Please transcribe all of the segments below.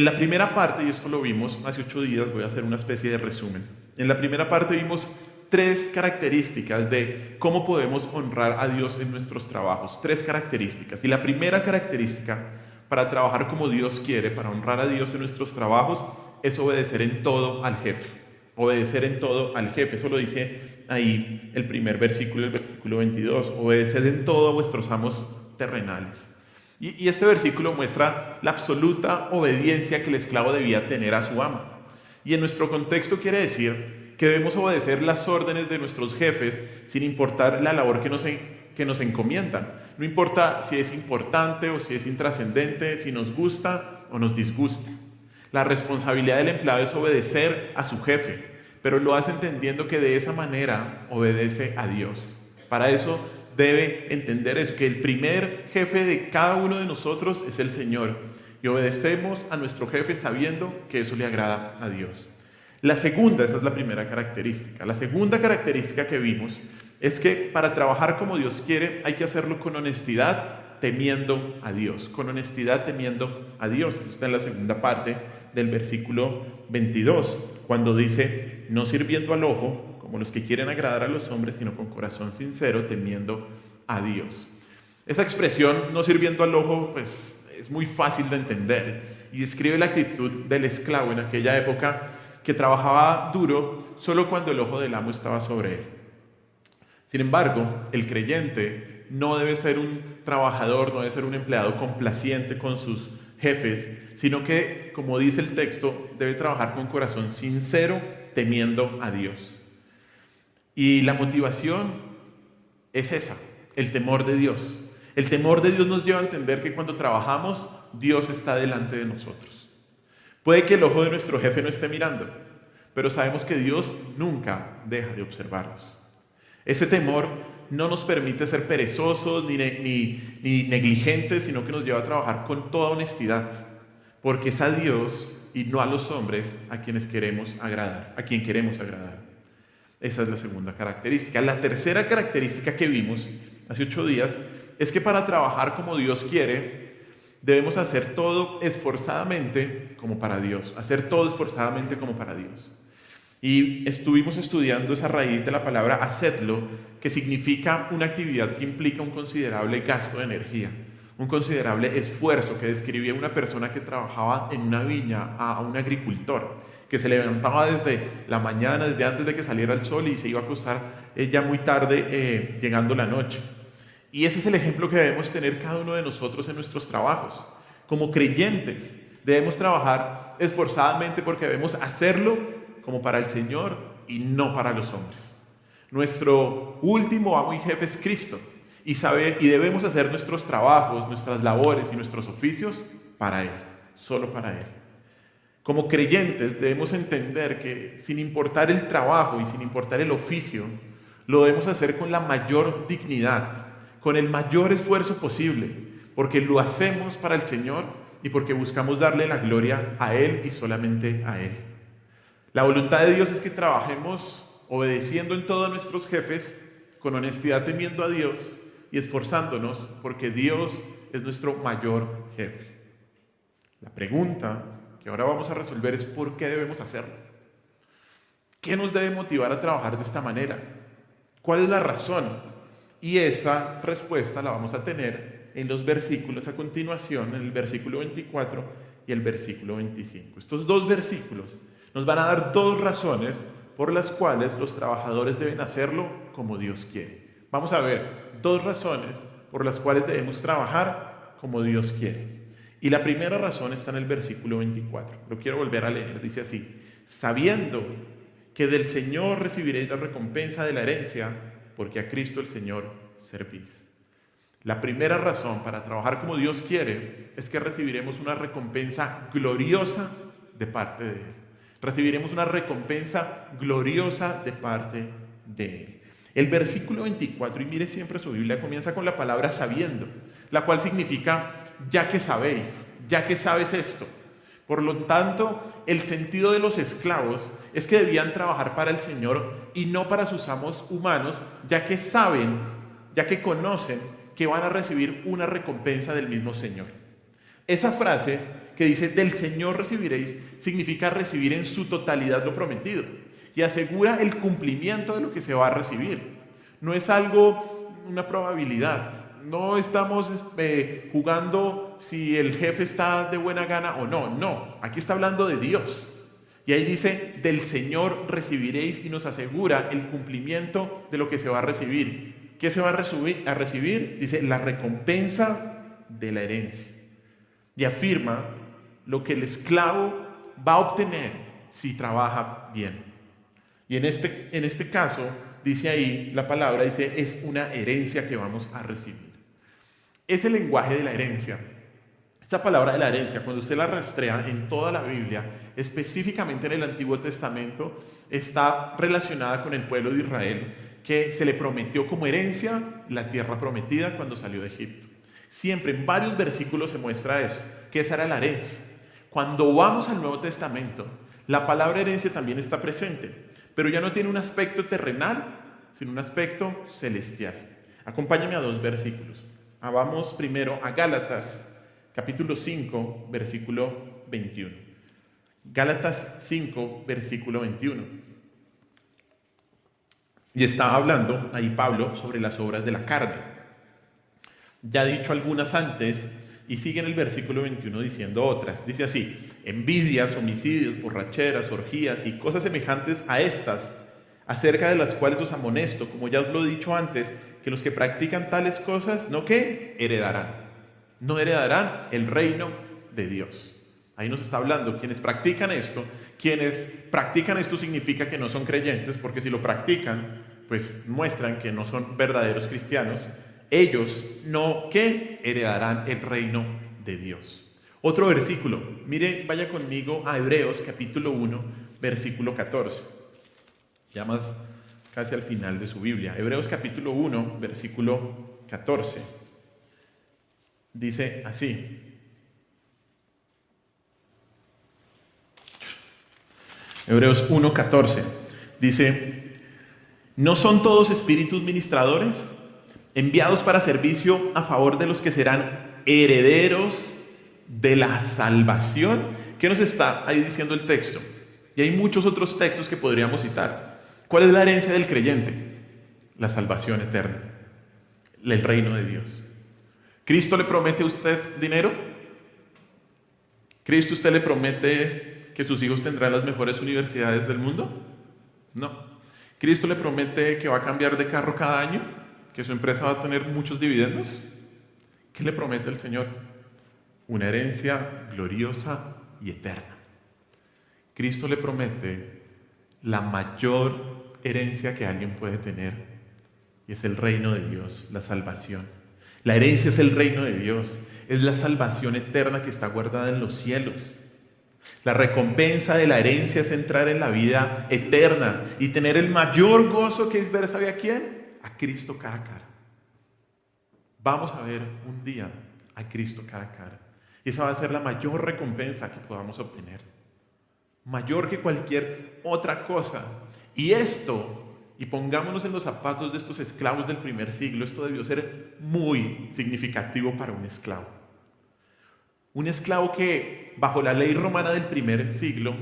la primera parte, y esto lo vimos hace 8 días, voy a hacer una especie de resumen. En la primera parte vimos 3 características de cómo podemos honrar a Dios en nuestros trabajos. 3 características. Y la primera característica para trabajar como Dios quiere, para honrar a Dios en nuestros trabajos, es obedecer en todo al jefe. Obedecer en todo al jefe. Eso lo dice ahí el primer versículo, el versículo 22. Obedeced en todo a vuestros amos terrenales. Y este versículo muestra la absoluta obediencia que el esclavo debía tener a su amo. Y en nuestro contexto quiere decir que debemos obedecer las órdenes de nuestros jefes sin importar la labor que nos encomiendan. No importa si es importante o si es intrascendente, si nos gusta o nos disgusta. La responsabilidad del empleado es obedecer a su jefe, pero lo hace entendiendo que de esa manera obedece a Dios. Para eso debe entender eso, que el primer jefe de cada uno de nosotros es el Señor. Y obedecemos a nuestro jefe sabiendo que eso le agrada a Dios. La segunda, esa es la primera característica. La segunda característica que vimos es que para trabajar como Dios quiere hay que hacerlo con honestidad, temiendo a Dios. Con honestidad, temiendo a Dios. Eso está en la segunda parte del versículo 22, cuando dice, no sirviendo al ojo, como los que quieren agradar a los hombres, sino con corazón sincero, temiendo a Dios. Esa expresión, no sirviendo al ojo, pues es muy fácil de entender y describe la actitud del esclavo en aquella época que trabajaba duro solo cuando el ojo del amo estaba sobre él. Sin embargo, el creyente no debe ser un trabajador, no debe ser un empleado complaciente con sus jefes, sino que, como dice el texto, debe trabajar con corazón sincero, temiendo a Dios. Y la motivación es esa, el temor de Dios. El temor de Dios nos lleva a entender que cuando trabajamos, Dios está delante de nosotros. Puede que el ojo de nuestro jefe no esté mirando, pero sabemos que Dios nunca deja de observarnos. Ese temor no nos permite ser perezosos ni negligentes, sino que nos lleva a trabajar con toda honestidad, porque es a Dios y no a los hombres a quienes queremos agradar, a quien queremos agradar. Esa es la segunda característica. La tercera característica que vimos hace 8 días es que para trabajar como Dios quiere, debemos hacer todo esforzadamente como para Dios. Hacer todo esforzadamente como para Dios. Y estuvimos estudiando esa raíz de la palabra hacedlo, que significa una actividad que implica un considerable gasto de energía, un considerable esfuerzo, que describía una persona que trabajaba en una viña a un agricultor, que se levantaba desde la mañana, desde antes de que saliera el sol y se iba a acostar ya muy tarde, llegando la noche. Y ese es el ejemplo que debemos tener cada uno de nosotros en nuestros trabajos. Como creyentes debemos trabajar esforzadamente porque debemos hacerlo como para el Señor y no para los hombres. Nuestro último amo y jefe es Cristo y debemos hacer nuestros trabajos, nuestras labores y nuestros oficios para Él, solo para Él. Como creyentes debemos entender que sin importar el trabajo y sin importar el oficio, lo debemos hacer con la mayor dignidad, con el mayor esfuerzo posible, porque lo hacemos para el Señor y porque buscamos darle la gloria a Él y solamente a Él. La voluntad de Dios es que trabajemos obedeciendo en todo a nuestros jefes, con honestidad temiendo a Dios y esforzándonos porque Dios es nuestro mayor jefe. La pregunta que ahora vamos a resolver es ¿por qué debemos hacerlo? ¿Qué nos debe motivar a trabajar de esta manera? ¿Cuál es la razón? Y esa respuesta la vamos a tener en los versículos a continuación, en el versículo 24 y el versículo 25. Estos 2 versículos nos van a dar 2 razones por las cuales los trabajadores deben hacerlo como Dios quiere. Vamos a ver 2 razones por las cuales debemos trabajar como Dios quiere. Y la primera razón está en el versículo 24. Lo quiero volver a leer. Dice así: sabiendo que del Señor recibiréis la recompensa de la herencia, porque a Cristo el Señor servís. La primera razón para trabajar como Dios quiere es que recibiremos una recompensa gloriosa de parte de Él. Recibiremos una recompensa gloriosa de parte de Él. El versículo 24, y mire siempre su Biblia, comienza con la palabra sabiendo, la cual significa ya que sabéis, ya que sabes esto. Por lo tanto, el sentido de los esclavos es que debían trabajar para el Señor y no para sus amos humanos, ya que saben, ya que conocen que van a recibir una recompensa del mismo Señor. Esa frase que dice, del Señor recibiréis, significa recibir en su totalidad lo prometido. Y asegura el cumplimiento de lo que se va a recibir. No es algo, una probabilidad. No estamos jugando si el jefe está de buena gana o no. No, aquí está hablando de Dios. Y ahí dice, del Señor recibiréis, y nos asegura el cumplimiento de lo que se va a recibir. ¿Qué se va a recibir? Dice, la recompensa de la herencia. Y afirma lo que el esclavo va a obtener si trabaja bien. Y en este caso, dice ahí, la palabra dice, es una herencia que vamos a recibir. Es el lenguaje de la herencia. Esta palabra de la herencia, cuando usted la rastrea en toda la Biblia, específicamente en el Antiguo Testamento, está relacionada con el pueblo de Israel, que se le prometió como herencia la tierra prometida cuando salió de Egipto. Siempre en varios versículos se muestra eso, que esa era la herencia. Cuando vamos al Nuevo Testamento, la palabra herencia también está presente, pero ya no tiene un aspecto terrenal, sino un aspecto celestial. Acompáñame a 2 versículos. Vamos primero a Gálatas, capítulo 5, versículo 21. Gálatas 5, versículo 21. Y está hablando ahí Pablo sobre las obras de la carne. Ya ha dicho algunas antes, y sigue en el versículo 21 diciendo otras. Dice así, envidias, homicidios, borracheras, orgías y cosas semejantes a estas, acerca de las cuales os amonesto, como ya os lo he dicho antes, que los que practican tales cosas, ¿no qué? No heredarán el reino de Dios. Ahí nos está hablando, quienes practican esto significa que no son creyentes, porque si lo practican, pues muestran que no son verdaderos cristianos. Ellos no que heredarán el reino de Dios. Otro versículo, mire, vaya conmigo a Hebreos capítulo 1, versículo 14. Ya más casi al final de su Biblia. Hebreos capítulo 1, versículo 14. Dice así. Hebreos 1, 14. Dice, ¿no son todos espíritus ministradores, enviados para servicio a favor de los que serán herederos de la salvación? ¿Qué nos está ahí diciendo el texto? Y hay muchos otros textos que podríamos citar. ¿Cuál es la herencia del creyente? La salvación eterna, el reino de Dios. ¿Cristo le promete a usted dinero? ¿Cristo usted le promete que sus hijos tendrán las mejores universidades del mundo? No. ¿Cristo le promete que va a cambiar de carro cada año? ¿Que su empresa va a tener muchos dividendos? ¿Qué le promete el Señor? Una herencia gloriosa y eterna. Cristo le promete la mayor herencia que alguien puede tener, y es el reino de Dios, la salvación. La herencia es el reino de Dios, es la salvación eterna que está guardada en los cielos. La recompensa de la herencia es entrar en la vida eterna y tener el mayor gozo, que es ver, ¿sabe a quién? A Cristo cara a cara. Vamos a ver un día a Cristo cara a cara. Y esa va a ser la mayor recompensa que podamos obtener. Mayor que cualquier otra cosa. Y pongámonos en los zapatos de estos esclavos del primer siglo, esto debió ser muy significativo para un esclavo. Un esclavo que, bajo la ley romana del primer siglo,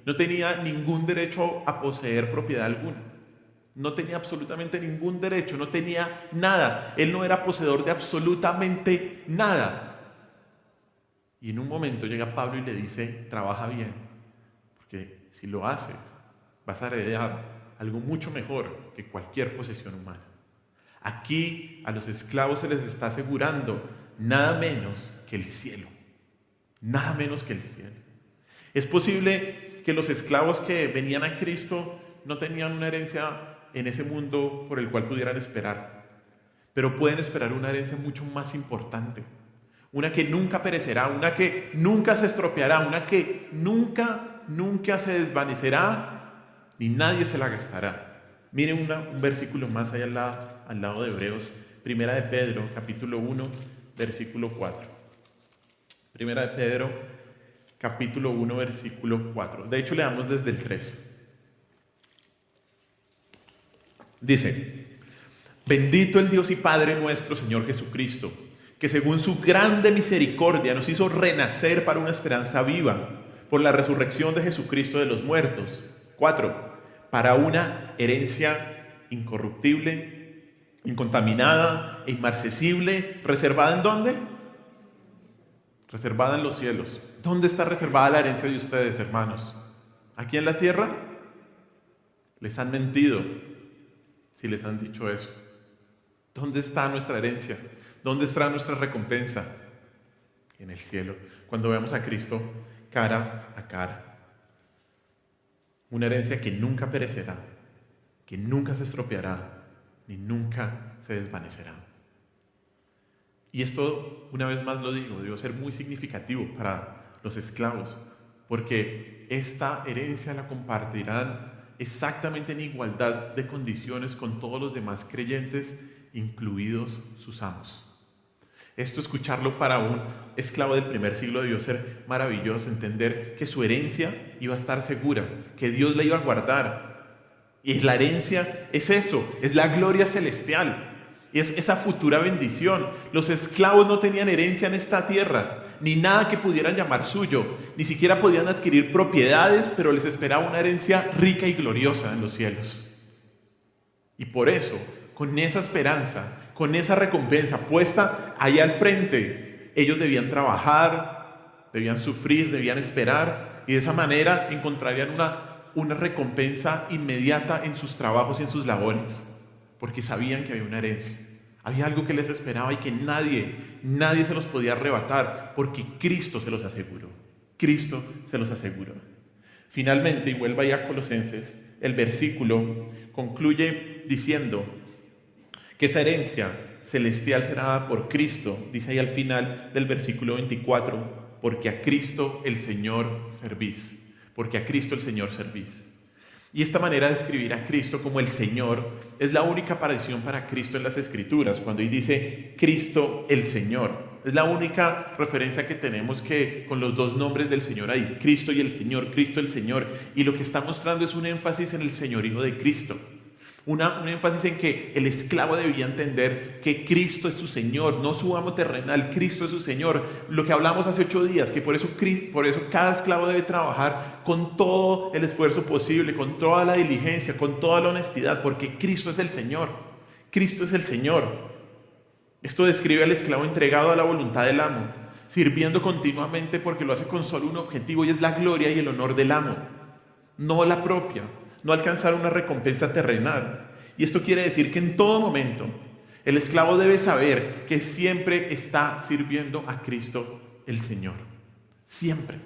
no tenía ningún derecho a poseer propiedad alguna. No tenía absolutamente ningún derecho, no tenía nada. Él no era poseedor de absolutamente nada. Y en un momento llega Pablo y le dice, trabaja bien, porque si lo haces, vas a heredar algo mucho mejor que cualquier posesión humana. Aquí a los esclavos se les está asegurando nada menos que el cielo. Nada menos que el cielo. Es posible que los esclavos que venían a Cristo no tenían una herencia en ese mundo por el cual pudieran esperar, pero pueden esperar una herencia mucho más importante, una que nunca perecerá, una que nunca se estropeará, una que nunca se desvanecerá, ni nadie se la gastará. Miren un versículo más allá al lado de Hebreos, Primera de Pedro, capítulo 1, versículo 4. Primera de Pedro, capítulo 1, versículo 4. De hecho, leamos desde el 3. Dice, bendito el Dios y Padre nuestro, Señor Jesucristo, que según su grande misericordia nos hizo renacer para una esperanza viva por la resurrección de Jesucristo de los muertos. 4. Para una herencia incorruptible, incontaminada e inmarcesible, ¿reservada en dónde? Reservada en los cielos. ¿Dónde está reservada la herencia de ustedes, hermanos? ¿Aquí en la tierra? Les han mentido si les han dicho eso. ¿Dónde está nuestra herencia? ¿Dónde está nuestra recompensa? En el cielo, cuando veamos a Cristo cara a cara. Una herencia que nunca perecerá, que nunca se estropeará, ni nunca se desvanecerá. Y esto, una vez más lo digo, debe ser muy significativo para los esclavos, porque esta herencia la compartirán exactamente en igualdad de condiciones con todos los demás creyentes, incluidos sus amos. Esto, escucharlo para un esclavo del primer siglo, debió ser maravilloso, entender que su herencia iba a estar segura, que Dios la iba a guardar. Y la herencia es eso, es la gloria celestial, es esa futura bendición. Los esclavos no tenían herencia en esta tierra, ni nada que pudieran llamar suyo, ni siquiera podían adquirir propiedades, pero les esperaba una herencia rica y gloriosa en los cielos. Y por eso, con esa esperanza, con esa recompensa puesta ahí al frente, ellos debían trabajar, debían sufrir, debían esperar, y de esa manera encontrarían una recompensa inmediata en sus trabajos y en sus labores, porque sabían que había una herencia, había algo que les esperaba y que nadie se los podía arrebatar, porque Cristo se los aseguró. Cristo se los aseguró. Finalmente, y vuelva ya a Colosenses, el versículo concluye diciendo que esa herencia celestial será dada por Cristo, dice ahí al final del versículo 24, porque a Cristo el Señor servís, porque a Cristo el Señor servís. Y esta manera de escribir a Cristo como el Señor es la única aparición para Cristo en las Escrituras, cuando ahí dice Cristo el Señor. Es la única referencia que tenemos con los dos nombres del Señor ahí, Cristo y el Señor, Cristo el Señor. Y lo que está mostrando es un énfasis en el señorío de Cristo. Un énfasis en que el esclavo debía entender que Cristo es su Señor, no su amo terrenal, Cristo es su Señor. Lo que hablamos hace 8 días, que por eso cada esclavo debe trabajar con todo el esfuerzo posible, con toda la diligencia, con toda la honestidad, porque Cristo es el Señor. Cristo es el Señor. Esto describe al esclavo entregado a la voluntad del amo, sirviendo continuamente porque lo hace con solo un objetivo, y es la gloria y el honor del amo, no la propia. No alcanzar una recompensa terrenal. Y esto quiere decir que en todo momento el esclavo debe saber que siempre está sirviendo a Cristo el Señor. Siempre.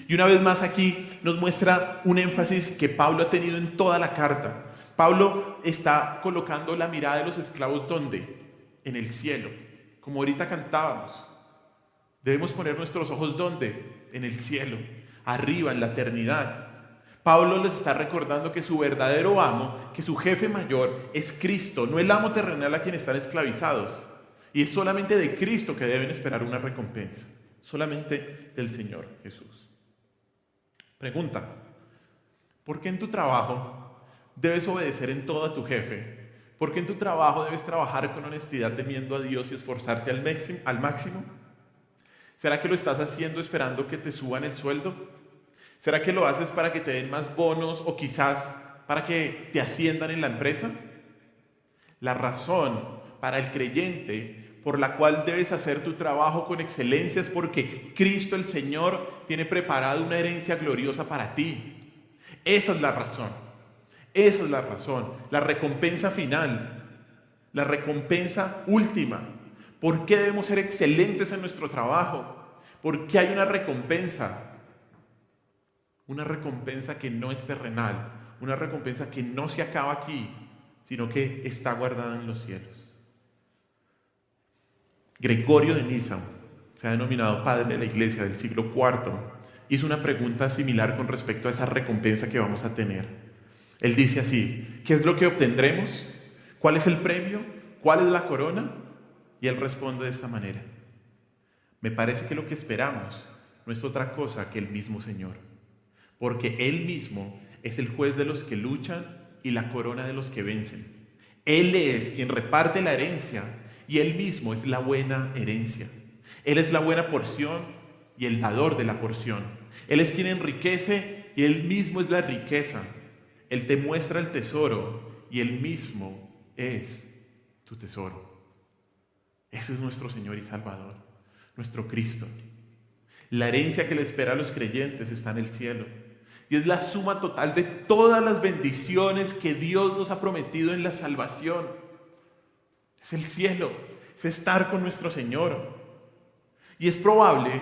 Y una vez más aquí nos muestra un énfasis que Pablo ha tenido en toda la carta. Pablo está colocando la mirada de los esclavos ¿dónde? En el cielo. Como ahorita cantábamos. Debemos poner nuestros ojos ¿dónde? En el cielo. Arriba, en la eternidad. Pablo les está recordando que su verdadero amo, que su jefe mayor es Cristo, no el amo terrenal a quien están esclavizados. Y es solamente de Cristo que deben esperar una recompensa, solamente del Señor Jesús. Pregunta: ¿por qué en tu trabajo debes obedecer en todo a tu jefe? ¿Por qué en tu trabajo debes trabajar con honestidad temiendo a Dios y esforzarte al máximo? ¿Será que lo estás haciendo esperando que te suban el sueldo? ¿Será que lo haces para que te den más bonos o quizás para que te asciendan en la empresa? La razón para el creyente por la cual debes hacer tu trabajo con excelencia es porque Cristo el Señor tiene preparado una herencia gloriosa para ti. Esa es la razón. Esa es la razón. La recompensa final. La recompensa última. ¿Por qué debemos ser excelentes en nuestro trabajo? ¿Por qué hay una recompensa? Una recompensa que no es terrenal, una recompensa que no se acaba aquí, sino que está guardada en los cielos. Gregorio de Nisa, se ha denominado padre de la iglesia del siglo IV, hizo una pregunta similar con respecto a esa recompensa que vamos a tener. Él dice así: ¿qué es lo que obtendremos? ¿Cuál es el premio? ¿Cuál es la corona? Y él responde de esta manera: me parece que lo que esperamos no es otra cosa que el mismo Señor. Porque Él mismo es el juez de los que luchan y la corona de los que vencen. Él es quien reparte la herencia y Él mismo es la buena herencia. Él es la buena porción y el dador de la porción. Él es quien enriquece y Él mismo es la riqueza. Él te muestra el tesoro y Él mismo es tu tesoro. Ese es nuestro Señor y Salvador, nuestro Cristo. La herencia que le espera a los creyentes está en el cielo. Y es la suma total de todas las bendiciones que Dios nos ha prometido en la salvación. Es el cielo, es estar con nuestro Señor. Y es probable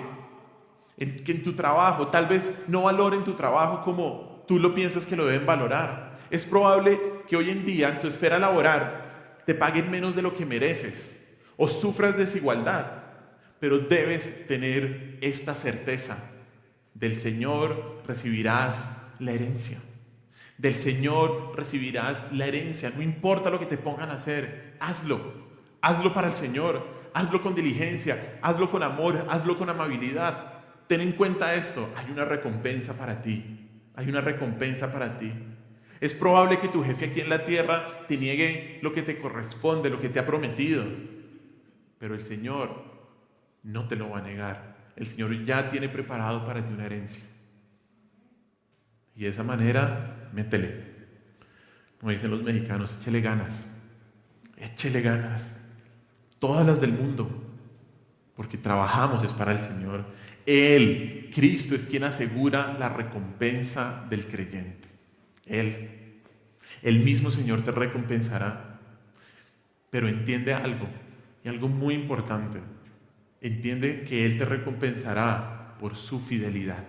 que en tu trabajo, tal vez no valoren tu trabajo como tú lo piensas que lo deben valorar. Es probable que hoy en día en tu esfera laboral te paguen menos de lo que mereces o sufras desigualdad. Pero debes tener esta certeza: del Señor recibirás la herencia. Del Señor recibirás la herencia. No importa lo que te pongan a hacer, hazlo. Hazlo para el Señor. Hazlo con diligencia. Hazlo con amor. Hazlo con amabilidad. Ten en cuenta esto: hay una recompensa para ti. Hay una recompensa para ti. Es probable que tu jefe aquí en la tierra te niegue lo que te corresponde, lo que te ha prometido. Pero el Señor no te lo va a negar. El Señor ya tiene preparado para ti una herencia. Y de esa manera, métele. Como dicen los mexicanos, échele ganas. Échele ganas. Todas las del mundo. Porque trabajamos es para el Señor. Él, Cristo, es quien asegura la recompensa del creyente. Él. El mismo Señor te recompensará. Pero entiende algo, y algo muy importante. Entiende que Él te recompensará por su fidelidad.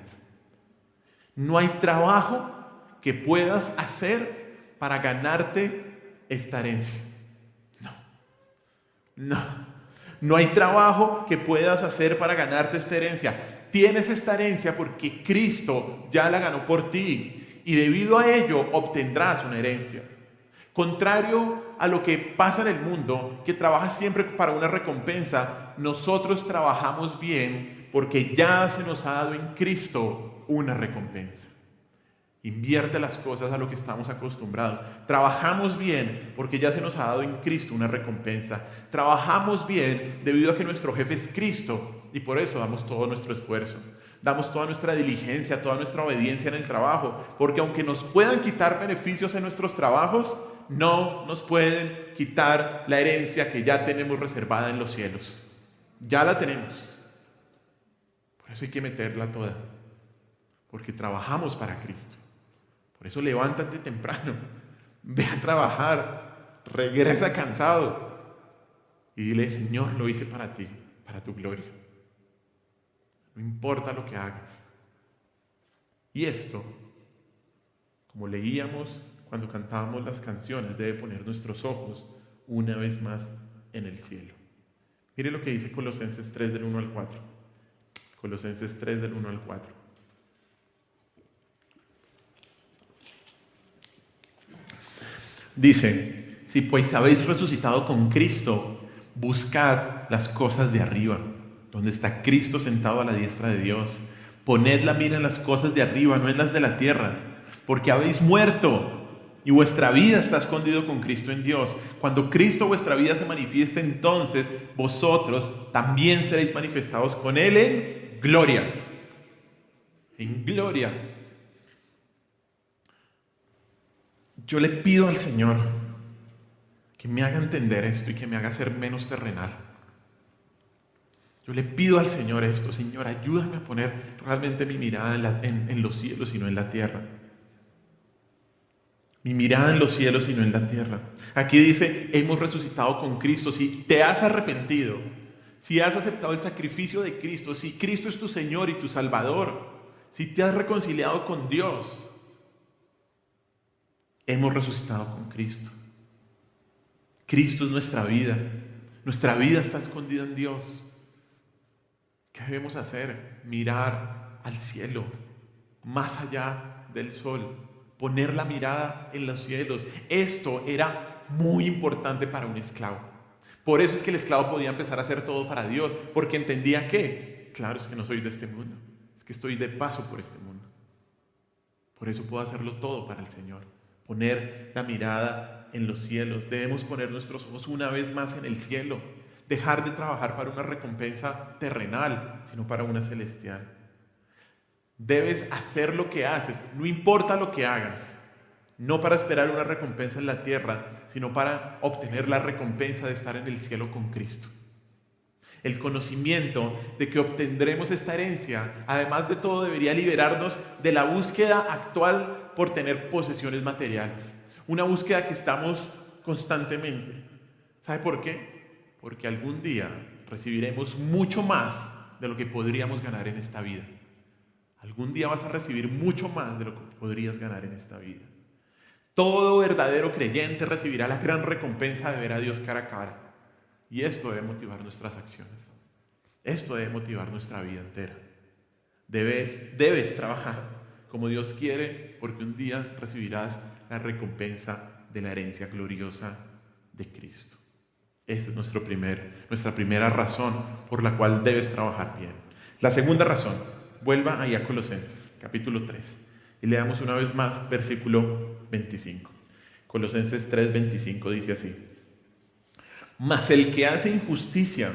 No hay trabajo que puedas hacer para ganarte esta herencia. No hay trabajo que puedas hacer para ganarte esta herencia. Tienes esta herencia porque Cristo ya la ganó por ti y debido a ello obtendrás una herencia. Contrario a lo que pasa en el mundo, que trabaja siempre para una recompensa, nosotros trabajamos bien porque ya se nos ha dado en Cristo una recompensa. Invierte las cosas a lo que estamos acostumbrados. Trabajamos bien porque ya se nos ha dado en Cristo una recompensa. Trabajamos bien debido a que nuestro jefe es Cristo y por eso damos todo nuestro esfuerzo. Damos toda nuestra diligencia, toda nuestra obediencia en el trabajo, porque aunque nos puedan quitar beneficios en nuestros trabajos, no nos pueden quitar la herencia que ya tenemos reservada en los cielos. Ya la tenemos. Por eso hay que meterla toda, porque trabajamos para Cristo. Por eso levántate temprano, ve a trabajar, regresa cansado y dile: Señor, lo hice para ti, para tu gloria. No importa lo que hagas. Y esto, como leíamos cuando cantábamos las canciones, debe poner nuestros ojos una vez más en el cielo. Mire lo que dice Colosenses 3 del 1 al 4. Colosenses 3 del 1 al 4. Dice: si pues habéis resucitado con Cristo, buscad las cosas de arriba, donde está Cristo sentado a la diestra de Dios. Poned la mira en las cosas de arriba, no en las de la tierra, porque habéis muerto y vuestra vida está escondido con Cristo en Dios. Cuando Cristo vuestra vida se manifieste, entonces vosotros también seréis manifestados con Él en gloria. En gloria. Yo le pido al Señor que me haga entender esto y que me haga ser menos terrenal. Yo le pido al Señor esto: Señor, ayúdame a poner realmente mi mirada en los cielos y no en la tierra. Mi mirada en los cielos y no en la tierra. Aquí dice: hemos resucitado con Cristo. Si te has arrepentido, si has aceptado el sacrificio de Cristo, si Cristo es tu Señor y tu Salvador, si te has reconciliado con Dios, hemos resucitado con Cristo. Cristo es nuestra vida. Nuestra vida está escondida en Dios. ¿Qué debemos hacer? Mirar al cielo, más allá del sol. Poner la mirada en los cielos. Esto era muy importante para un esclavo. Por eso es que el esclavo podía empezar a hacer todo para Dios, porque entendía que, claro, es que no soy de este mundo, es que estoy de paso por este mundo. Por eso puedo hacerlo todo para el Señor. Poner la mirada en los cielos. Debemos poner nuestros ojos una vez más en el cielo. Dejar de trabajar para una recompensa terrenal, sino para una celestial. Debes hacer lo que haces, no importa lo que hagas. No para esperar una recompensa en la tierra, sino para obtener la recompensa de estar en el cielo con Cristo. El conocimiento de que obtendremos esta herencia, además de todo, debería liberarnos de la búsqueda actual por tener posesiones materiales. Una búsqueda que estamos constantemente. ¿Sabe por qué? Porque algún día recibiremos mucho más de lo que podríamos ganar en esta vida. Algún día vas a recibir mucho más de lo que podrías ganar en esta vida. Todo verdadero creyente recibirá la gran recompensa de ver a Dios cara a cara. Y esto debe motivar nuestras acciones. Esto debe motivar nuestra vida entera. Debes trabajar como Dios quiere, porque un día recibirás la recompensa de la herencia gloriosa de Cristo. Esa es nuestra primera razón por la cual debes trabajar bien. La segunda razón, vuelva ahí a Colosenses, capítulo 3, y leamos una vez más versículo 25. Colosenses 3:25 dice así: mas el que hace injusticia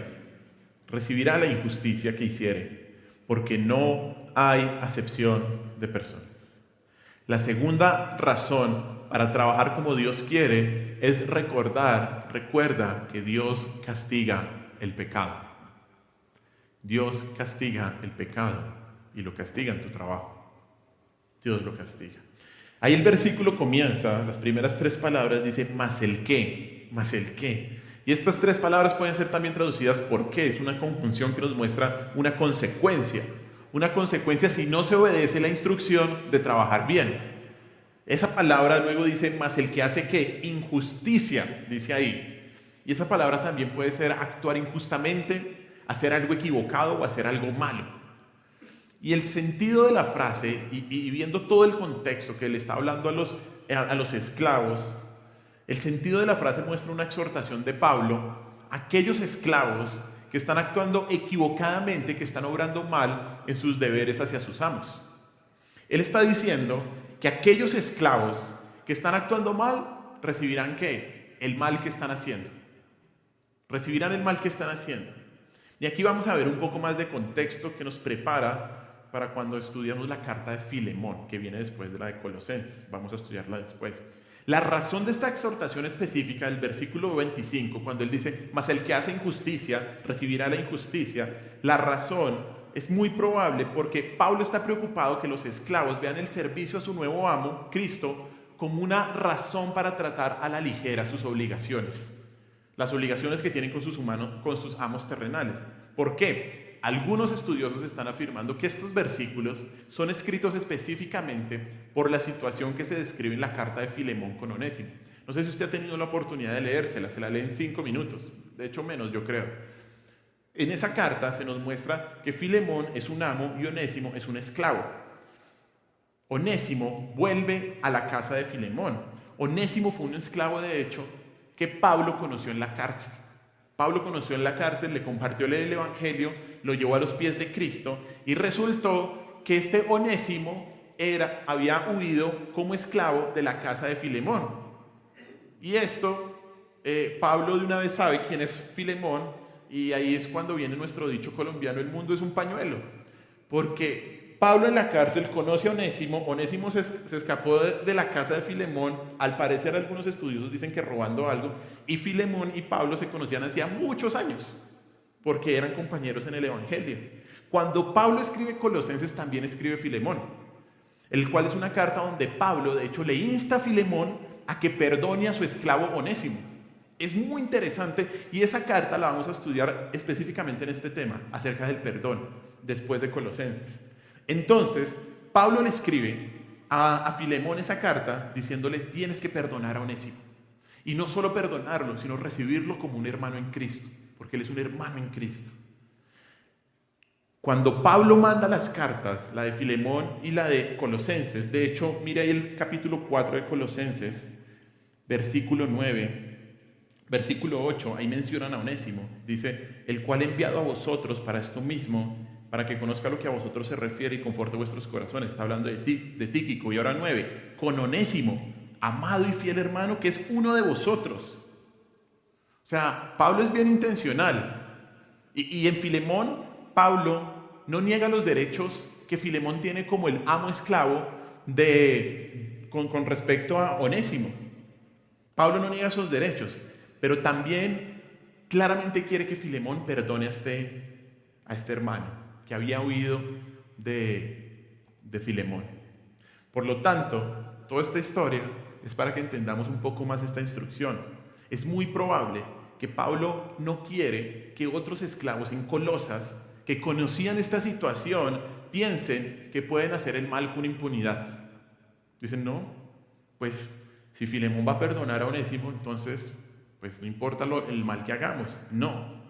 recibirá la injusticia que hiciere, porque no hay acepción de personas. La segunda razón para trabajar como Dios quiere es recuerda que Dios castiga el pecado. Dios castiga el pecado y lo castiga en tu trabajo. Dios lo castiga. Ahí el versículo comienza, las primeras 3 palabras dice, mas el qué, mas el qué. Y estas 3 palabras pueden ser también traducidas por qué. Es una conjunción que nos muestra una consecuencia. Una consecuencia si no se obedece la instrucción de trabajar bien. Esa palabra luego dice, mas el que hace ¿qué? Injusticia, dice ahí. Y esa palabra también puede ser actuar injustamente, hacer algo equivocado o hacer algo malo. Y el sentido de la frase, y viendo todo el contexto que le está hablando a los esclavos, el sentido de la frase muestra una exhortación de Pablo a aquellos esclavos que están actuando equivocadamente, que están obrando mal en sus deberes hacia sus amos. Él está diciendo que aquellos esclavos que están actuando mal recibirán ¿qué? El mal que están haciendo. Recibirán el mal que están haciendo. Y aquí vamos a ver un poco más de contexto que nos prepara para cuando estudiamos la carta de Filemón, que viene después de la de Colosenses. Vamos a estudiarla después. La razón de esta exhortación específica del versículo 25, cuando él dice, mas el que hace injusticia recibirá la injusticia, la razón es muy probable porque Pablo está preocupado que los esclavos vean el servicio a su nuevo amo, Cristo, como una razón para tratar a la ligera sus obligaciones. Las obligaciones que tienen con sus amos terrenales. ¿Por qué? Algunos estudiosos están afirmando que estos versículos son escritos específicamente por la situación que se describe en la carta de Filemón con Onésimo. No sé si usted ha tenido la oportunidad de leérsela, se la lee en 5 minutos, de hecho menos yo creo. En esa carta se nos muestra que Filemón es un amo y Onésimo es un esclavo. Onésimo vuelve a la casa de Filemón. Onésimo fue un esclavo de hecho que Pablo conoció en la cárcel. Pablo conoció en la cárcel, le compartió el evangelio, lo llevó a los pies de Cristo y resultó que este Onésimo había huido como esclavo de la casa de Filemón. Y esto, Pablo de una vez sabe quién es Filemón y ahí es cuando viene nuestro dicho colombiano, el mundo es un pañuelo. Porque Pablo en la cárcel conoce a Onésimo, Onésimo se escapó de la casa de Filemón, al parecer algunos estudiosos dicen que robando algo, y Filemón y Pablo se conocían hacía muchos años, porque eran compañeros en el evangelio. Cuando Pablo escribe Colosenses también escribe Filemón, el cual es una carta donde Pablo de hecho le insta a Filemón a que perdone a su esclavo Onésimo. Es muy interesante y esa carta la vamos a estudiar específicamente en este tema, acerca del perdón, después de Colosenses. Entonces, Pablo le escribe a Filemón esa carta diciéndole tienes que perdonar a Onésimo. Y no solo perdonarlo, sino recibirlo como un hermano en Cristo, porque él es un hermano en Cristo. Cuando Pablo manda las cartas, la de Filemón y la de Colosenses, de hecho, mira ahí el capítulo 4 de Colosenses, versículo 9, versículo 8, ahí mencionan a Onésimo, dice, el cual he enviado a vosotros para esto mismo, para que conozca lo que a vosotros se refiere y conforte vuestros corazones. Está hablando de Tíquico. Y ahora 9, con Onésimo, amado y fiel hermano, que es uno de vosotros. O O sea, Pablo es bien intencional. Y en Filemón, Pablo no niega los derechos que Filemón tiene como el amo esclavo con respecto a Onésimo. Pablo no niega esos derechos, pero también claramente quiere que Filemón perdone a este hermano que había huido de Filemón. Por lo tanto, toda esta historia es para que entendamos un poco más esta instrucción. Es muy probable que Pablo no quiere que otros esclavos en Colosas que conocían esta situación piensen que pueden hacer el mal con impunidad. Dicen, no, pues si Filemón va a perdonar a Onésimo, entonces pues no importa el mal que hagamos. No.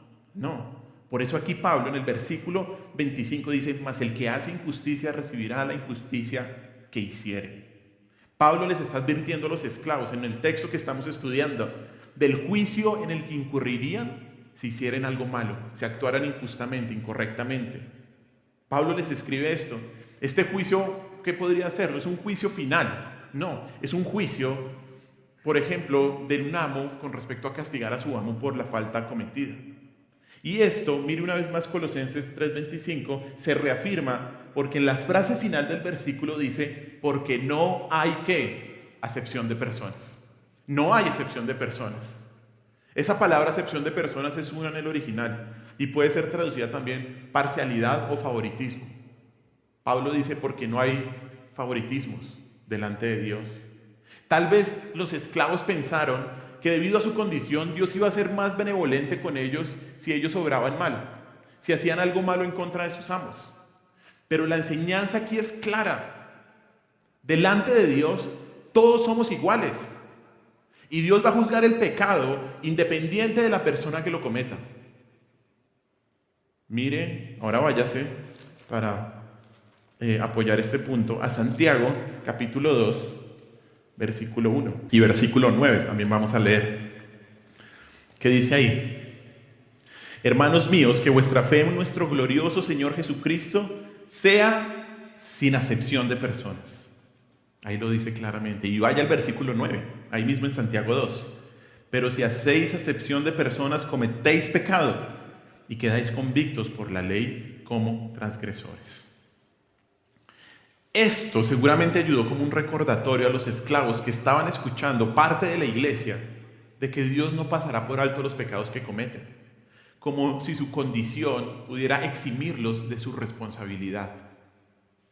Por eso aquí Pablo en el versículo 25 dice, mas el que hace injusticia recibirá la injusticia que hiciere. Pablo les está advirtiendo a los esclavos en el texto que estamos estudiando del juicio en el que incurrirían si hicieran algo malo, si actuaran injustamente, incorrectamente. Pablo les escribe esto. Este juicio, ¿qué podría ser? No es un juicio final, no, es un juicio, por ejemplo, de un amo con respecto a castigar a su amo por la falta cometida. Y esto, mire una vez más Colosenses 3:25, se reafirma porque en la frase final del versículo dice, porque no hay ¿qué? Acepción de personas. No hay excepción de personas. Esa palabra acepción de personas es una en el original y puede ser traducida también parcialidad o favoritismo. Pablo dice porque no hay favoritismos delante de Dios. Tal vez los esclavos pensaron que debido a su condición Dios iba a ser más benevolente con ellos si ellos obraban mal, si hacían algo malo en contra de sus amos. Pero la enseñanza aquí es clara. Delante de Dios todos somos iguales. Y Dios va a juzgar el pecado independiente de la persona que lo cometa. Mire, ahora váyase para apoyar este punto a Santiago, capítulo 2, versículo 1 y versículo 9, también vamos a leer. ¿Qué dice ahí? Hermanos míos, que vuestra fe en nuestro glorioso Señor Jesucristo sea sin acepción de personas. Ahí lo dice claramente. Y vaya al versículo 9, ahí mismo en Santiago 2. Pero si hacéis acepción de personas, cometéis pecado y quedáis convictos por la ley como transgresores. Esto seguramente ayudó como un recordatorio a los esclavos que estaban escuchando parte de la iglesia de que Dios no pasará por alto los pecados que cometen, como si su condición pudiera eximirlos de su responsabilidad.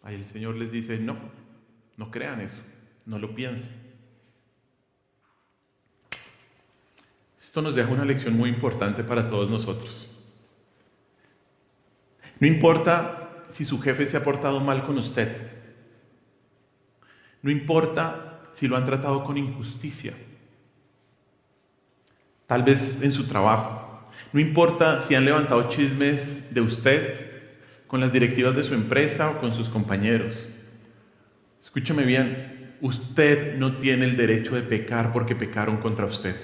Ahí el Señor les dice, no crean eso, no lo piensen. Esto nos deja una lección muy importante para todos nosotros. No importa si su jefe se ha portado mal con usted. No importa si lo han tratado con injusticia. Tal vez en su trabajo. No importa si han levantado chismes de usted con las directivas de su empresa o con sus compañeros. Escúcheme bien, usted no tiene el derecho de pecar porque pecaron contra usted.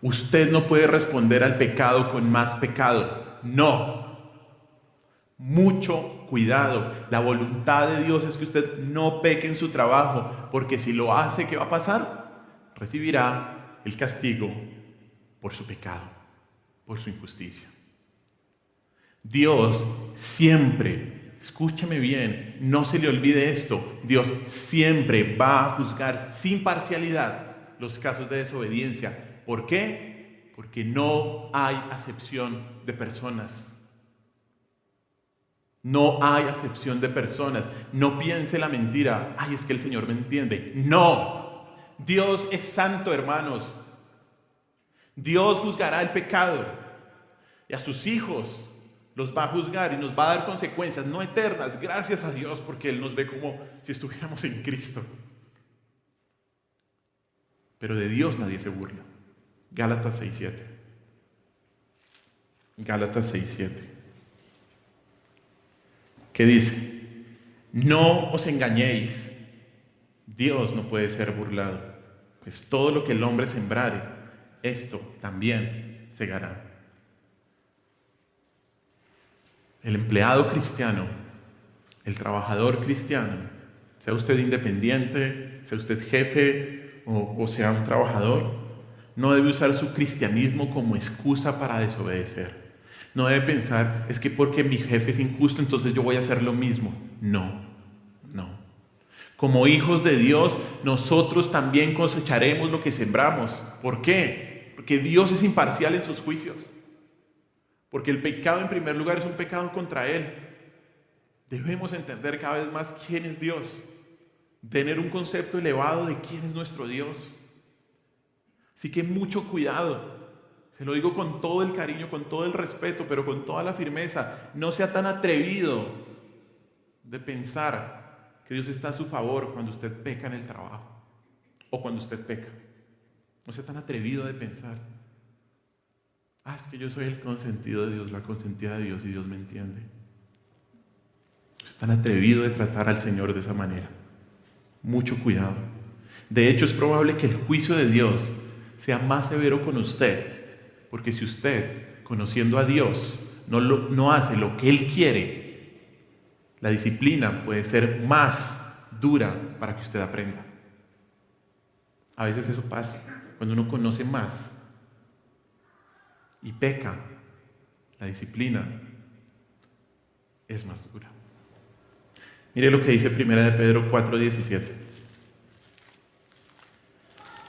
Usted no puede responder al pecado con más pecado. No. Mucho cuidado. La voluntad de Dios es que usted no peque en su trabajo, porque si lo hace, ¿qué va a pasar? Recibirá el castigo por su pecado, por su injusticia. Dios siempre, escúchame bien, no se le olvide esto, Dios siempre va a juzgar sin parcialidad los casos de desobediencia. ¿Por qué? Porque no hay acepción de personas. No hay acepción de personas. No piense la mentira. Ay, es que el Señor me entiende. No. Dios es santo, hermanos. Dios juzgará el pecado. Y a sus hijos los va a juzgar y nos va a dar consecuencias no eternas. Gracias a Dios porque Él nos ve como si estuviéramos en Cristo. Pero de Dios nadie se burla. Gálatas 6:7. Gálatas 6:7. ¿Qué dice? No os engañéis, Dios no puede ser burlado, pues todo lo que el hombre sembrare, esto también segará. El empleado cristiano, el trabajador cristiano, sea usted independiente, sea usted jefe o sea un trabajador, No debe usar su cristianismo como excusa para desobedecer. No debe pensar, es que porque mi jefe es injusto, entonces yo voy a hacer lo mismo. No, no. Como hijos de Dios, nosotros también cosecharemos lo que sembramos. ¿Por qué? Porque Dios es imparcial en sus juicios. Porque el pecado, en primer lugar, es un pecado contra Él. Debemos entender cada vez más quién es Dios. Tener un concepto elevado de quién es nuestro Dios. Así que mucho cuidado. Se lo digo con todo el cariño, con todo el respeto, pero con toda la firmeza. No sea tan atrevido de pensar que Dios está a su favor cuando usted peca en el trabajo o cuando usted peca. No sea tan atrevido de pensar, es que yo soy el consentido de Dios, la consentida de Dios y Dios me entiende. No sea tan atrevido de tratar al Señor de esa manera. Mucho cuidado. De hecho, es probable que el juicio de Dios sea más severo con usted. Porque si usted, conociendo a Dios, no hace lo que Él quiere, la disciplina puede ser más dura para que usted aprenda. A veces eso pasa, cuando uno conoce más y peca, la disciplina es más dura. Mire lo que dice 1 de Pedro 4:17.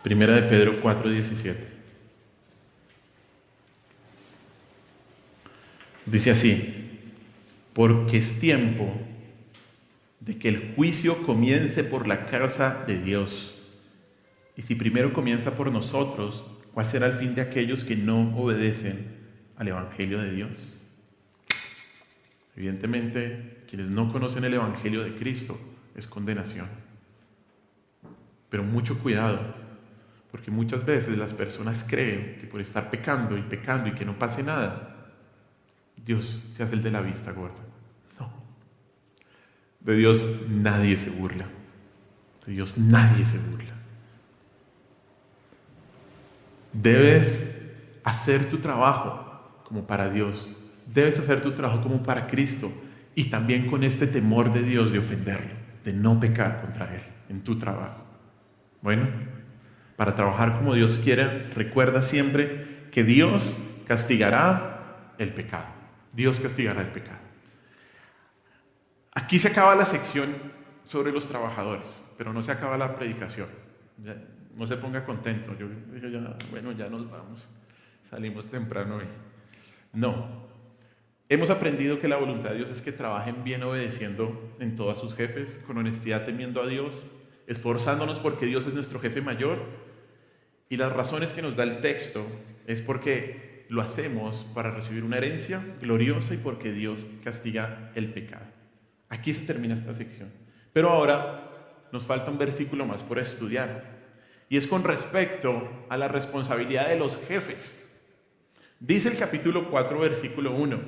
1 de Pedro 4:17. Dice así: porque es tiempo de que el juicio comience por la casa de Dios. Y si primero comienza por nosotros, ¿cuál será el fin de aquellos que no obedecen al Evangelio de Dios? Evidentemente, quienes no conocen el Evangelio de Cristo es condenación. Pero mucho cuidado, porque muchas veces las personas creen que por estar pecando y que no pase nada, Dios se hace el de la vista gorda. No. De Dios nadie se burla. De Dios nadie se burla. Debes hacer tu trabajo como para Dios. Debes hacer tu trabajo como para Cristo. Y también con este temor de Dios de ofenderlo, de no pecar contra Él en tu trabajo. Bueno, para trabajar como Dios quiere, recuerda siempre que Dios castigará el pecado. Dios castigará el pecado. Aquí se acaba la sección sobre los trabajadores, pero no se acaba la predicación. Ya, no se ponga contento. Yo dije, ya nos vamos. Salimos temprano hoy. No. Hemos aprendido que la voluntad de Dios es que trabajen bien obedeciendo en todos sus jefes, con honestidad temiendo a Dios, esforzándonos porque Dios es nuestro jefe mayor. Y las razones que nos da el texto es porque lo hacemos para recibir una herencia gloriosa y porque Dios castiga el pecado. Aquí se termina esta sección. Pero ahora nos falta un versículo más por estudiar. Y es con respecto a la responsabilidad de los jefes. Dice el capítulo 4, versículo 1.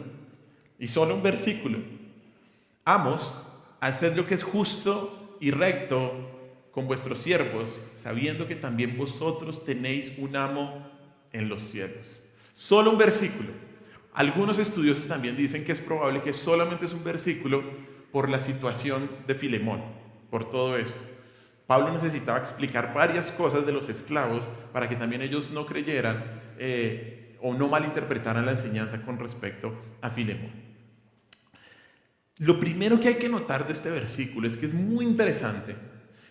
Y solo un versículo. Amos, haced lo que es justo y recto con vuestros siervos, sabiendo que también vosotros tenéis un amo en los cielos. Solo un versículo. Algunos estudiosos también dicen que es probable que solamente es un versículo por la situación de Filemón, por todo esto. Pablo necesitaba explicar varias cosas de los esclavos para que también ellos no creyeran o no malinterpretaran la enseñanza con respecto a Filemón. Lo primero que hay que notar de este versículo es que es muy interesante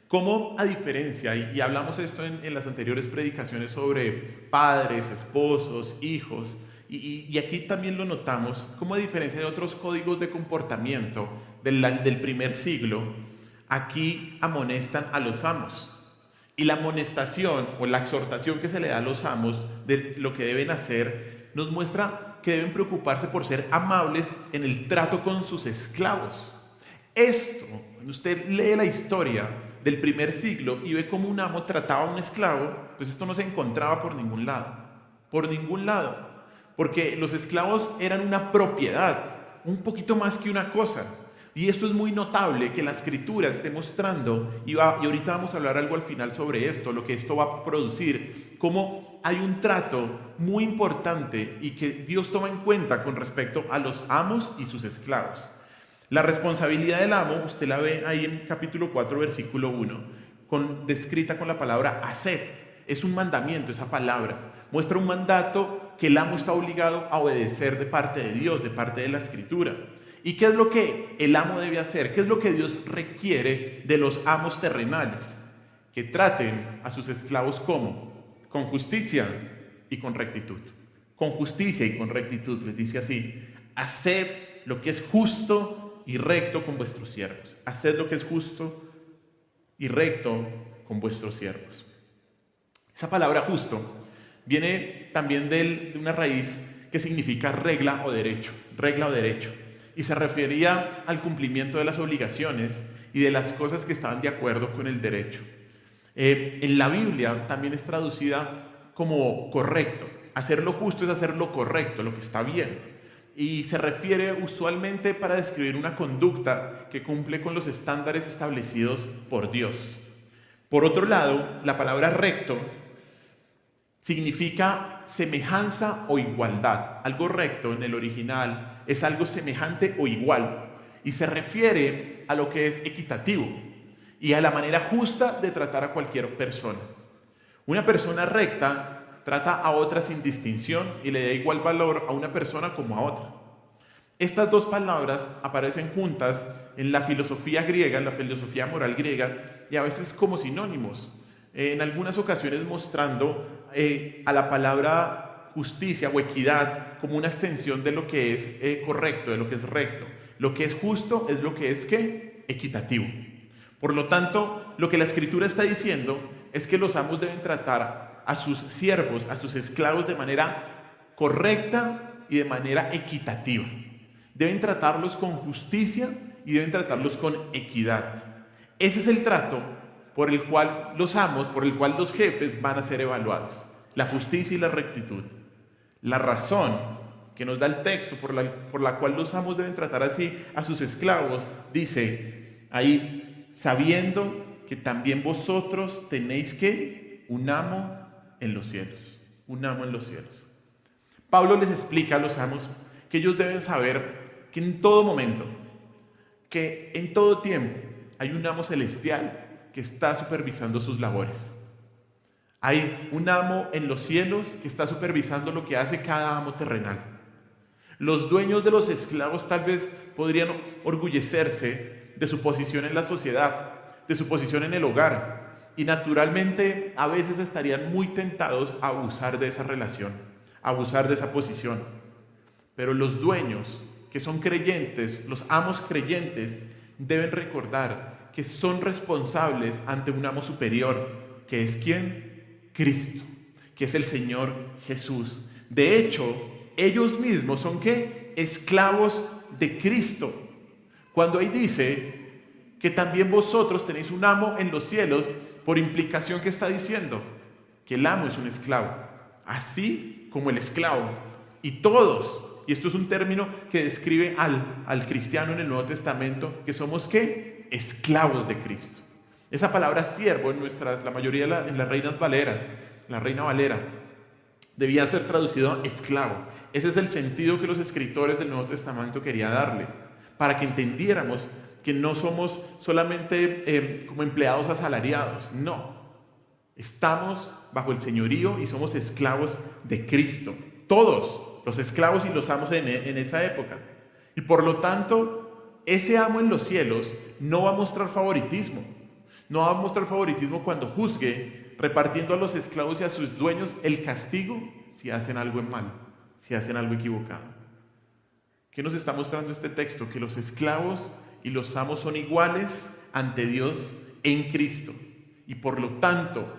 cómo, a diferencia, y hablamos esto en las anteriores predicaciones sobre padres, esposos, hijos, y aquí también lo notamos, cómo a diferencia de otros códigos de comportamiento del primer siglo, aquí amonestan a los amos. Y la amonestación o la exhortación que se le da a los amos de lo que deben hacer nos muestra que deben preocuparse por ser amables en el trato con sus esclavos. Esto, cuando usted lee la historia del primer siglo y ve cómo un amo trataba a un esclavo, pues esto no se encontraba por ningún lado. Por ningún lado. Porque los esclavos eran una propiedad, un poquito más que una cosa. Y esto es muy notable que la Escritura esté mostrando, y ahorita vamos a hablar algo al final sobre esto, lo que esto va a producir, cómo hay un trato muy importante y que Dios toma en cuenta con respecto a los amos y sus esclavos. La responsabilidad del amo, usted la ve ahí en capítulo 4, versículo 1, descrita con la palabra haced. Es un mandamiento, esa palabra. Muestra un mandato que el amo está obligado a obedecer de parte de Dios, de parte de la Escritura. ¿Y qué es lo que el amo debe hacer? ¿Qué es lo que Dios requiere de los amos terrenales? Que traten a sus esclavos ¿cómo? Con justicia y con rectitud. Con justicia y con rectitud, les dice así: haced lo que es justo y recto con vuestros siervos. Haced lo que es justo y recto con vuestros siervos. Esa palabra justo viene también de una raíz que significa regla o derecho. Regla o derecho. Y se refería al cumplimiento de las obligaciones y de las cosas que estaban de acuerdo con el derecho. En la Biblia también es traducida como correcto. Hacer lo justo es hacer lo correcto, lo que está bien. Y se refiere usualmente para describir una conducta que cumple con los estándares establecidos por Dios. Por otro lado, la palabra recto significa semejanza o igualdad. Algo recto en el original es algo semejante o igual. Y se refiere a lo que es equitativo y a la manera justa de tratar a cualquier persona. Una persona recta trata a otra sin distinción y le da igual valor a una persona como a otra. Estas dos palabras aparecen juntas en la filosofía griega, en la filosofía moral griega, y a veces como sinónimos. En algunas ocasiones mostrando a la palabra justicia o equidad como una extensión de lo que es correcto, de lo que es recto. Lo que es justo es lo que es ¿qué? Equitativo. Por lo tanto, lo que la Escritura está diciendo es que los amos deben tratar a sus siervos, a sus esclavos de manera correcta y de manera equitativa. Deben tratarlos con justicia y deben tratarlos con equidad. Ese es el trato por el cual los amos, por el cual los jefes van a ser evaluados. La justicia y la rectitud. La razón que nos da el texto por la cual los amos deben tratar así a sus esclavos, dice ahí: sabiendo que también vosotros tenéis que un amo en los cielos. Un amo en los cielos. Pablo les explica a los amos que ellos deben saber que en todo momento, que en todo tiempo, hay un amo celestial que está supervisando sus labores. Hay un amo en los cielos que está supervisando lo que hace cada amo terrenal. Los dueños de los esclavos tal vez podrían orgullecerse de su posición en la sociedad, de su posición en el hogar, y naturalmente a veces estarían muy tentados a abusar de esa relación, a abusar de esa posición. Pero los dueños que son creyentes, los amos creyentes, deben recordar que son responsables ante un amo superior, que es ¿quién? Cristo, que es el Señor Jesús. De hecho, ellos mismos son ¿qué? Esclavos de Cristo. Cuando ahí dice que también vosotros tenéis un amo en los cielos, por implicación que está diciendo que el amo es un esclavo, así como el esclavo. Y todos, y esto es un término que describe al cristiano en el Nuevo Testamento, que somos ¿qué? Esclavos de Cristo. Esa palabra siervo la mayoría en las Reinas Valeras, la Reina Valera, debía ser traducido a esclavo. Ese es el sentido que los escritores del Nuevo Testamento querían darle, para que entendiéramos que no somos solamente como empleados asalariados, no. Estamos bajo el señorío y somos esclavos de Cristo. Todos, los esclavos y los amos en esa época. Y por lo tanto, ese amo en los cielos no va a mostrar favoritismo. No va a mostrar favoritismo cuando juzgue, repartiendo a los esclavos y a sus dueños el castigo si hacen algo en mal, si hacen algo equivocado. ¿Qué nos está mostrando este texto? Que los esclavos y los amos son iguales ante Dios en Cristo. Y por lo tanto,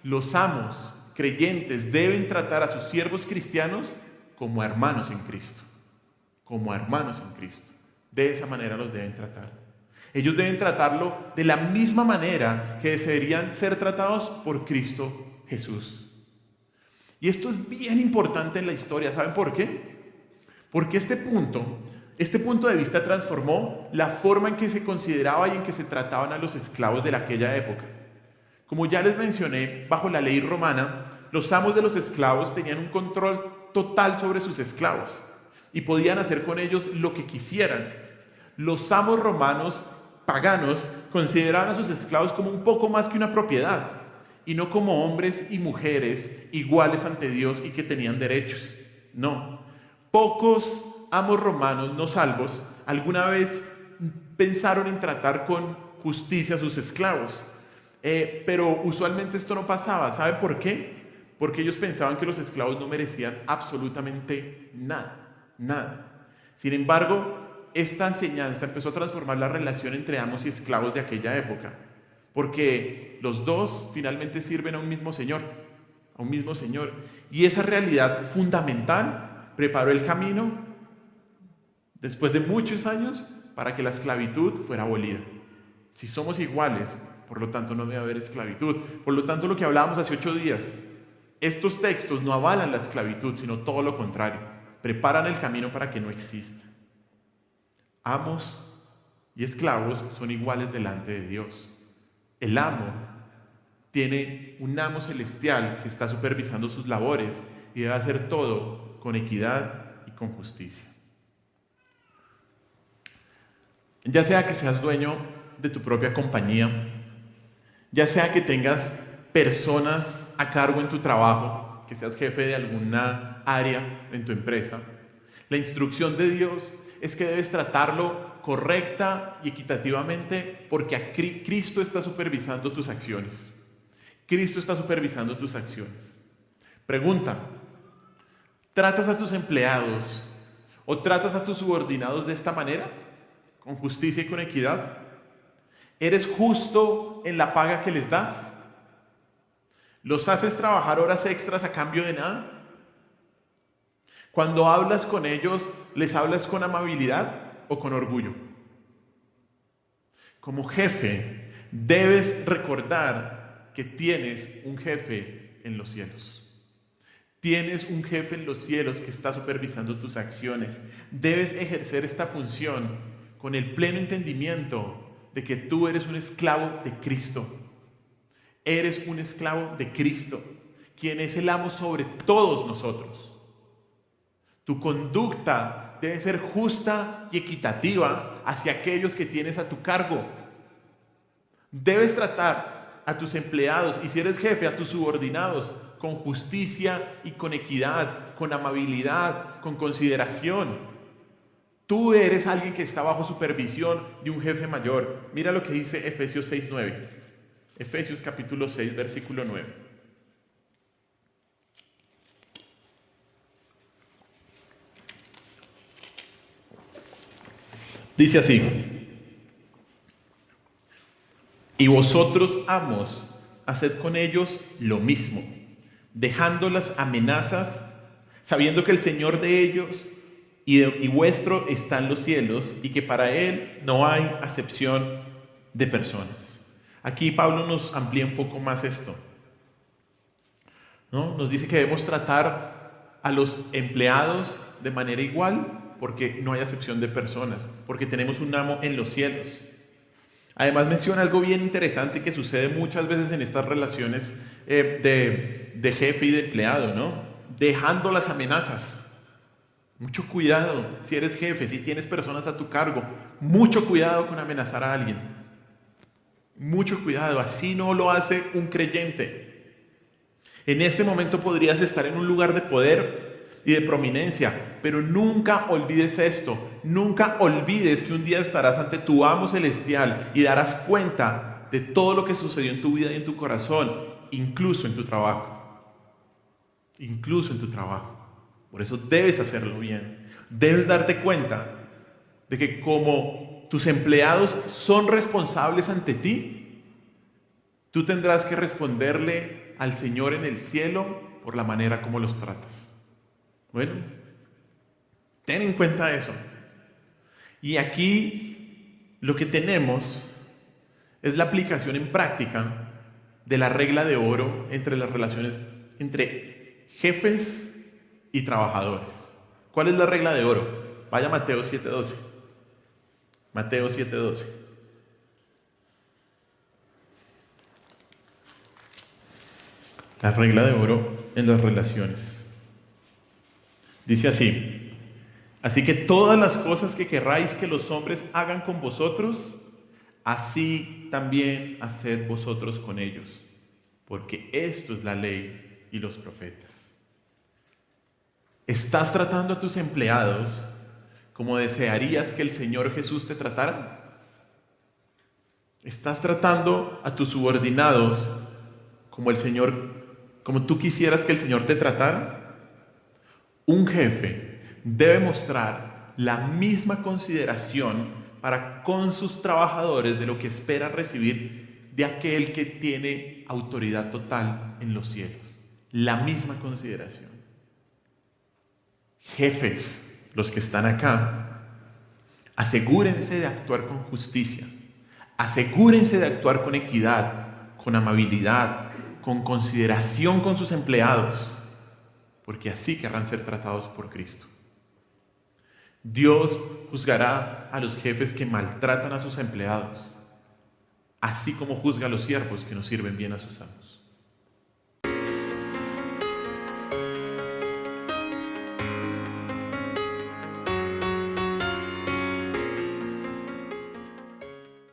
los amos creyentes deben tratar a sus siervos cristianos como hermanos en Cristo. Como hermanos en Cristo. De esa manera los deben tratar. Ellos deben tratarlo de la misma manera que deberían ser tratados por Cristo Jesús. Y esto es bien importante en la historia. ¿Saben por qué? Porque este punto de vista transformó la forma en que se consideraba y en que se trataban a los esclavos de aquella época. Como ya les mencioné, bajo la ley romana, los amos de los esclavos tenían un control total sobre sus esclavos y podían hacer con ellos lo que quisieran. Los amos romanos paganos consideraban a sus esclavos como un poco más que una propiedad. y no como hombres y mujeres iguales ante Dios y que tenían derechos. No. Pocos amos romanos no salvos alguna vez pensaron en tratar con justicia a sus esclavos. Pero usualmente esto no pasaba. ¿Sabe por qué? Porque ellos pensaban que los esclavos no merecían absolutamente nada, nada. Sin embargo, esta enseñanza empezó a transformar la relación entre amos y esclavos de aquella época, porque los dos finalmente sirven a un mismo Señor, y esa realidad fundamental preparó el camino, después de muchos años, para que la esclavitud fuera abolida. Si somos iguales, por lo tanto no debe haber esclavitud. Por lo tanto, lo que hablábamos hace 8 días, estos textos no avalan la esclavitud, sino todo lo contrario. Preparan el camino para que no exista. Amos y esclavos son iguales delante de Dios. El amo tiene un amo celestial que está supervisando sus labores y debe hacer todo con equidad y con justicia. Ya sea que seas dueño de tu propia compañía, ya sea que tengas personas a cargo en tu trabajo, que seas jefe de alguna área en tu empresa, la instrucción de Dios es que debes tratarlo correcta y equitativamente porque Cristo está supervisando tus acciones. Cristo está supervisando tus acciones. Pregunta: ¿tratas a tus empleados o tratas a tus subordinados de esta manera? ¿Con justicia y con equidad? ¿Eres justo en la paga que les das? ¿Los haces trabajar horas extras a cambio de nada? Cuando hablas con ellos, ¿les hablas con amabilidad o con orgullo? Como jefe, debes recordar que tienes un jefe en los cielos. Tienes un jefe en los cielos que está supervisando tus acciones. Debes ejercer esta función con el pleno entendimiento de que tú eres un esclavo de Cristo. Eres un esclavo de Cristo, quien es el amo sobre todos nosotros. Tu conducta debe ser justa y equitativa hacia aquellos que tienes a tu cargo. Debes tratar a tus empleados y, si eres jefe, a tus subordinados con justicia y con equidad, con amabilidad, con consideración. Tú eres alguien que está bajo supervisión de un jefe mayor. Mira lo que dice Efesios 6:9. Efesios capítulo 6, versículo 9. Dice así: y vosotros, amos, haced con ellos lo mismo, dejando las amenazas, sabiendo que el Señor de ellos y vuestro está en los cielos, y que para Él no hay acepción de personas. Aquí Pablo nos amplía un poco más esto, ¿no? Nos dice que debemos tratar a los empleados de manera igual, porque no hay acepción de personas, porque tenemos un amo en los cielos. Además menciona algo bien interesante que sucede muchas veces en estas relaciones de jefe y de empleado, ¿no? Dejando las amenazas. Mucho cuidado si eres jefe, si tienes personas a tu cargo. Mucho cuidado con amenazar a alguien. Mucho cuidado, así no lo hace un creyente. En este momento podrías estar en un lugar de poder y de prominencia, pero nunca olvides esto. Nunca olvides que un día estarás ante tu amo celestial y darás cuenta de todo lo que sucedió en tu vida y en tu corazón, incluso en tu trabajo. Incluso en tu trabajo. Por eso debes hacerlo bien. Debes darte cuenta de que como tus empleados son responsables ante ti, tú tendrás que responderle al Señor en el cielo por la manera como los tratas. Bueno, ten en cuenta eso. Y aquí lo que tenemos es la aplicación en práctica de la regla de oro entre las relaciones entre jefes y trabajadores. ¿Cuál es la regla de oro? Vaya a Mateo 7:12. Mateo 7:12. La regla de oro en las relaciones. Dice así: así que todas las cosas que querráis que los hombres hagan con vosotros, así también haced vosotros con ellos. porque esto es la ley y los profetas. ¿Estás tratando a tus empleados como desearías que el Señor Jesús te tratara? ¿Estás tratando a tus subordinados como tú quisieras que el Señor te tratara? Un jefe debe mostrar la misma consideración para con sus trabajadores de lo que espera recibir de aquel que tiene autoridad total en los cielos. La misma consideración. Jefes, los que están acá, asegúrense de actuar con justicia, asegúrense de actuar con equidad, con amabilidad, con consideración con sus empleados, porque así querrán ser tratados por Cristo. Dios juzgará a los jefes que maltratan a sus empleados, así como juzga a los siervos que no sirven bien a sus amos.